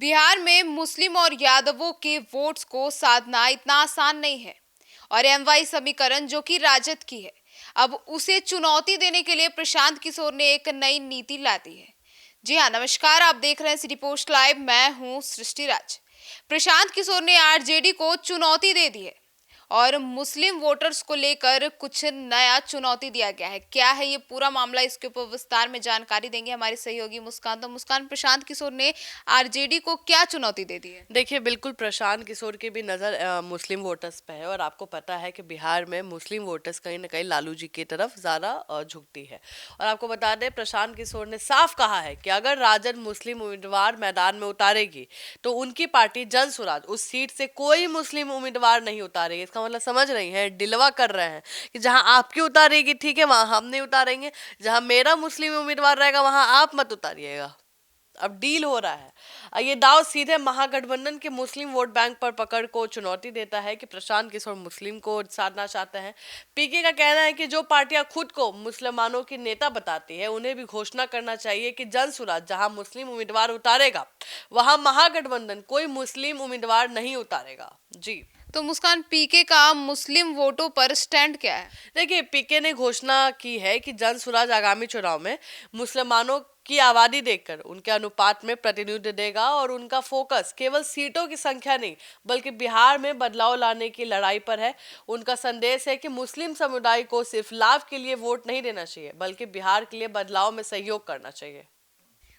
बिहार में मुस्लिम और यादवों के वोट्स को साधना इतना आसान नहीं है और एमवाई समीकरण जो कि राजद की है, अब उसे चुनौती देने के लिए प्रशांत किशोर ने एक नई नीति ला दी है। जी हाँ, नमस्कार, आप देख रहे हैं सिटी पोस्ट लाइव। मैं हूँ सृष्टि राज। प्रशांत किशोर ने आरजेडी को चुनौती दे दी है और मुस्लिम वोटर्स को लेकर कुछ नया चुनौती दिया गया है। क्या है ये पूरा मामला, इसके ऊपर विस्तार में जानकारी देंगे हमारी सहयोगी मुस्कान। तो मुस्कान, प्रशांत किशोर ने आरजेडी को क्या चुनौती दे दी है? देखिए, बिल्कुल प्रशांत किशोर की भी नज़र मुस्लिम वोटर्स पे है और आपको पता है कि बिहार में मुस्लिम वोटर्स कहीं ना कहीं लालू जी की तरफ ज़्यादा झुकती है। और आपको बता दें, प्रशांत किशोर ने साफ कहा है कि अगर राजद मुस्लिम उम्मीदवार मैदान में उतारेगी तो उनकी पार्टी जन सुराज उस सीट से कोई मुस्लिम उम्मीदवार नहीं उतारेगी। इसका मतलब समझ रही है, डिलवा कर रहे हैं कि जहां आपकी उतारेगी ठीक है, वहां हम नहीं उतारेंगे, जहां मेरा मुस्लिम उम्मीदवार रहेगा वहां आप मत उतारिएगा। अब डील हो रहा है। ये दाव सीधे महागठबंधन के मुस्लिम वोट बैंक पर पकड़ को चुनौती देता है कि प्रशांत किशोर मुस्लिम को साधना चाहते हैं। पीके का कहना है कि जो पार्टियां खुद को मुसलमानों की नेता बताती है उन्हें भी घोषणा करना चाहिए कि जन सुराज जहां मुस्लिम उम्मीदवार उतारेगा वहां महागठबंधन कोई मुस्लिम उम्मीदवार नहीं उतारेगा। जी। तो मुस्कान, पीके का मुस्लिम वोटों पर स्टैंड क्या है? देखिए, पीके ने घोषणा की है कि जन सुराज आगामी चुनाव में मुसलमानों की आबादी देखकर उनके अनुपात में प्रतिनिधित्व देगा और उनका फोकस केवल सीटों की संख्या नहीं बल्कि बिहार में बदलाव लाने की लड़ाई पर है। उनका संदेश है कि मुस्लिम समुदाय को सिर्फ लाभ के लिए वोट नहीं देना चाहिए बल्कि बिहार के लिए बदलाव में सहयोग करना चाहिए।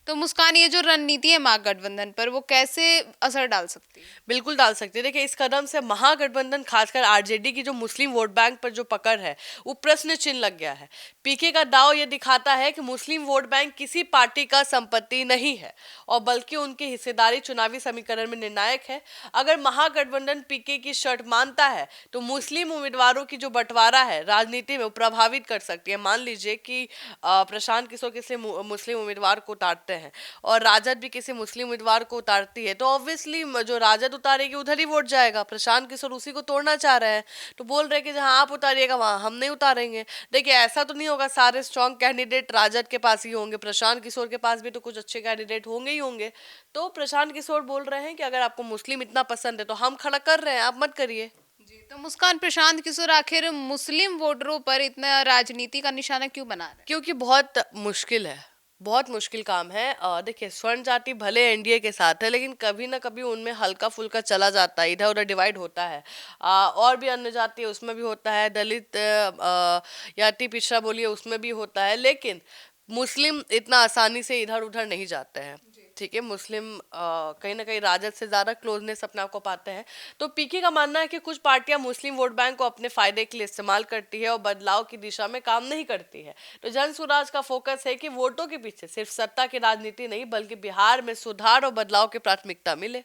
तो मुस्कान, ये जो रणनीति है महागठबंधन पर, वो कैसे असर डाल सकती है? बिल्कुल डाल सकती है। देखिए, इस कदम से महागठबंधन खासकर आरजेडी की जो मुस्लिम वोट बैंक पर जो पकड़ है वो प्रश्न चिन्ह लग गया है। पीके का दाव ये दिखाता है कि मुस्लिम वोट बैंक किसी पार्टी का संपत्ति नहीं है और बल्कि उनकी हिस्सेदारी चुनावी समीकरण में निर्णायक है। अगर महागठबंधन पीके की शर्त मानता है तो मुस्लिम उम्मीदवारों की जो बंटवारा है राजनीति में प्रभावित कर सकती है। मान लीजिए कि प्रशांत किशोर किसी मुस्लिम उम्मीदवार को उतारते हैं और राजद भी किसी मुस्लिम उम्मीदवार को उतारती है तो ऑब्वियसली जो राजद उतारेगी उधर ही वोट जाएगा। प्रशांत किशोर उसी को तोड़ना चाह रहे हैं, तो बोल रहे हैं कि जहां आप उतारिएगा वहां हम नहीं उतारेंगे। देखिए, ऐसा तो नहीं होगा सारे स्ट्रॉन्ग कैंडिडेट राजद के पास ही होंगे, प्रशांत किशोर के पास भी तो कुछ अच्छे कैंडिडेट होंगे ही होंगे। तो प्रशांत किशोर बोल रहे हैं कि अगर आपको मुस्लिम इतना पसंद है तो हम खड़ा कर रहे हैं, आप मत करिए। जी, तो मुस्कान, प्रशांत किशोर आखिर मुस्लिम वोटरों पर इतना राजनीति का निशाना क्यों बना रहे हैं? क्योंकि बहुत मुश्किल है, बहुत मुश्किल काम है। देखिए, स्वर्ण जाति भले एनडीए के साथ है लेकिन कभी ना कभी उनमें हल्का फुल्का चला जाता है, इधर उधर डिवाइड होता है। और भी अन्य जाति है उसमें भी होता है, दलित या अति पिछड़ा बोलिए उसमें भी होता है, लेकिन मुस्लिम इतना आसानी से इधर उधर नहीं जाते हैं। ठीक है, मुस्लिम कहीं ना कहीं राजद से ज्यादा क्लोजनेस अपने आप को पाते हैं। तो पीके का मानना है कि कुछ पार्टियां मुस्लिम वोट बैंक को अपने फायदे के लिए इस्तेमाल करती है और बदलाव की दिशा में काम नहीं करती है। तो जन स्वराज का फोकस है कि वोटों के पीछे सिर्फ सत्ता की राजनीति नहीं बल्कि बिहार में सुधार और बदलाव की प्राथमिकता मिले।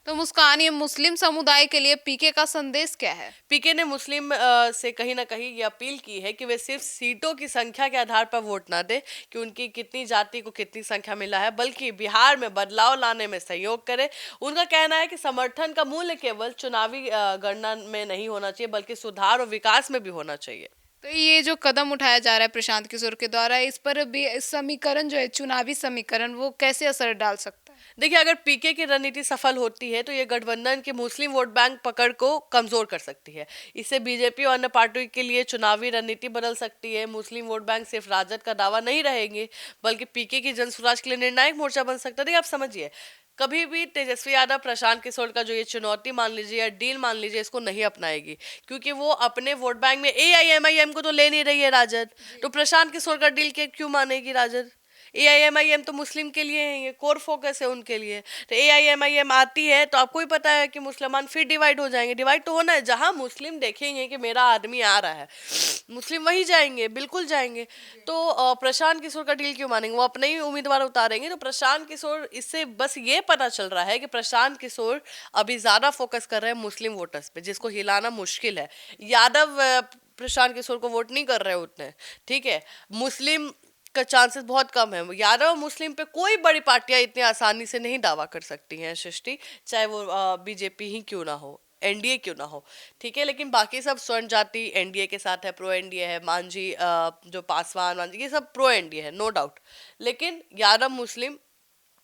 तो मुस्कान, ये मुस्लिम समुदाय के लिए पीके का संदेश क्या है? पीके ने मुस्लिम से कहीं ना कहीं ये अपील की है कि वे सिर्फ सीटों की संख्या के आधार पर वोट ना दे कि उनकी कितनी जाति को कितनी संख्या मिला है, बल्कि बिहार में बदलाव लाने में सहयोग करे। उनका कहना है कि समर्थन का मूल्य केवल चुनावी गणना में नहीं होना चाहिए बल्कि सुधार और विकास में भी होना चाहिए। तो ये जो कदम उठाया जा रहा है प्रशांत किशोर के द्वारा, इस पर भी समीकरण जो है, चुनावी समीकरण, वो कैसे असर डाल सकता है? देखिए, अगर पीके की रणनीति सफल होती है तो ये गठबंधन के मुस्लिम वोट बैंक पकड़ को कमजोर कर सकती है। इससे बीजेपी और अन्य पार्टियों के लिए चुनावी रणनीति बदल सकती है। मुस्लिम वोट बैंक सिर्फ राजद का दावा नहीं रहेंगे बल्कि पीके की जन स्वराज के लिए निर्णायक मोर्चा बन सकता है। देखिए, आप समझिए, कभी भी तेजस्वी यादव प्रशांत किशोर का जो ये चुनौती मान लीजिए या डील मान लीजिए इसको नहीं अपनाएगी, क्योंकि वो अपने वोट बैंक में एआईएमआईएम को तो ले नहीं रही है राजद। तो प्रशांत किशोर का डील के क्यों मानेगी राजद? एआईएमआईएम तो मुस्लिम के लिए है, ये कोर फोकस है उनके लिए। तो एआईएमआईएम आती है तो आपको ही पता है कि मुसलमान फिर डिवाइड हो जाएंगे। डिवाइड तो होना है, जहां मुस्लिम देखेंगे कि मेरा आदमी आ रहा है मुस्लिम वही जाएंगे, बिल्कुल जाएंगे। तो प्रशांत किशोर का डील क्यों मानेंगे? वो अपने ही उम्मीदवार उतारेंगे। तो प्रशांत किशोर, इससे बस ये पता चल रहा है कि प्रशांत किशोर अभी ज्यादा फोकस कर रहे हैं मुस्लिम वोटर्स पे, जिसको हिलाना मुश्किल है। यादव प्रशांत किशोर को वोट नहीं कर रहे उतने, ठीक है। मुस्लिम का चांसेस बहुत कम है। यादव और मुस्लिम पे कोई बड़ी पार्टियां इतनी आसानी से नहीं दावा कर सकती हैं सृष्टि, चाहे वो बीजेपी ही क्यों ना हो, एनडीए क्यों ना हो, ठीक है। लेकिन बाकी सब स्वर्ण जाति एनडीए के साथ है, प्रो एनडीए है। मांझी जो पासवान मांझी ये सब प्रो एनडीए है, नो डाउट। लेकिन यादव मुस्लिम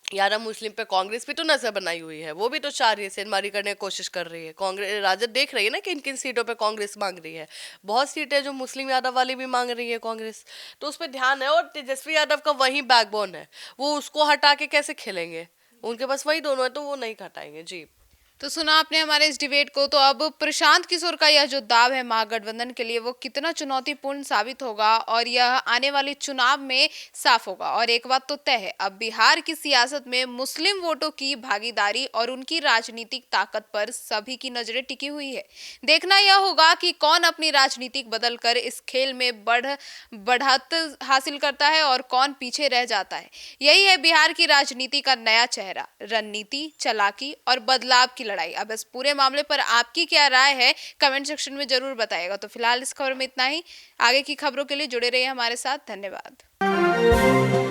यारा मुस्लिम पे कांग्रेस भी तो नजर बनाई हुई है, वो भी तो चाह रही है, सेंधमारी करने की कोशिश कर रही है। कांग्रेस राजद देख रही है ना कि किन किन सीटों पे कांग्रेस मांग रही है। बहुत सीटें जो मुस्लिम यादव वाली भी मांग रही है कांग्रेस, तो उस पर ध्यान है। और तेजस्वी यादव का वही बैकबोन है, वो उसको हटा के कैसे खेलेंगे? उनके पास वही दोनों है, तो वो नहीं हटाएंगे जी। तो सुना आपने हमारे इस डिबेट को। तो अब प्रशांत किशोर का यह जो दाव है महागठबंधन के लिए वो कितना चुनौतीपूर्ण साबित होगा और यह आने वाले चुनाव में साफ होगा। और एक बात तो तय है, अब बिहार की सियासत में मुस्लिम वोटों की भागीदारी और उनकी राजनीतिक ताकत पर सभी की नजरें टिकी हुई है। देखना यह होगा कि कौन अपनी राजनीतिक बदल कर इस खेल में बढ़त हासिल करता है और कौन पीछे रह जाता है। यही है बिहार की राजनीति का नया चेहरा, रणनीति, चालाकी और बदलाव की लड़ाई। अब इस पूरे मामले पर आपकी क्या राय है, कमेंट सेक्शन में जरूर बताइएगा। तो फिलहाल इस खबर में इतना ही। आगे की खबरों के लिए जुड़े रहिए हमारे साथ। धन्यवाद।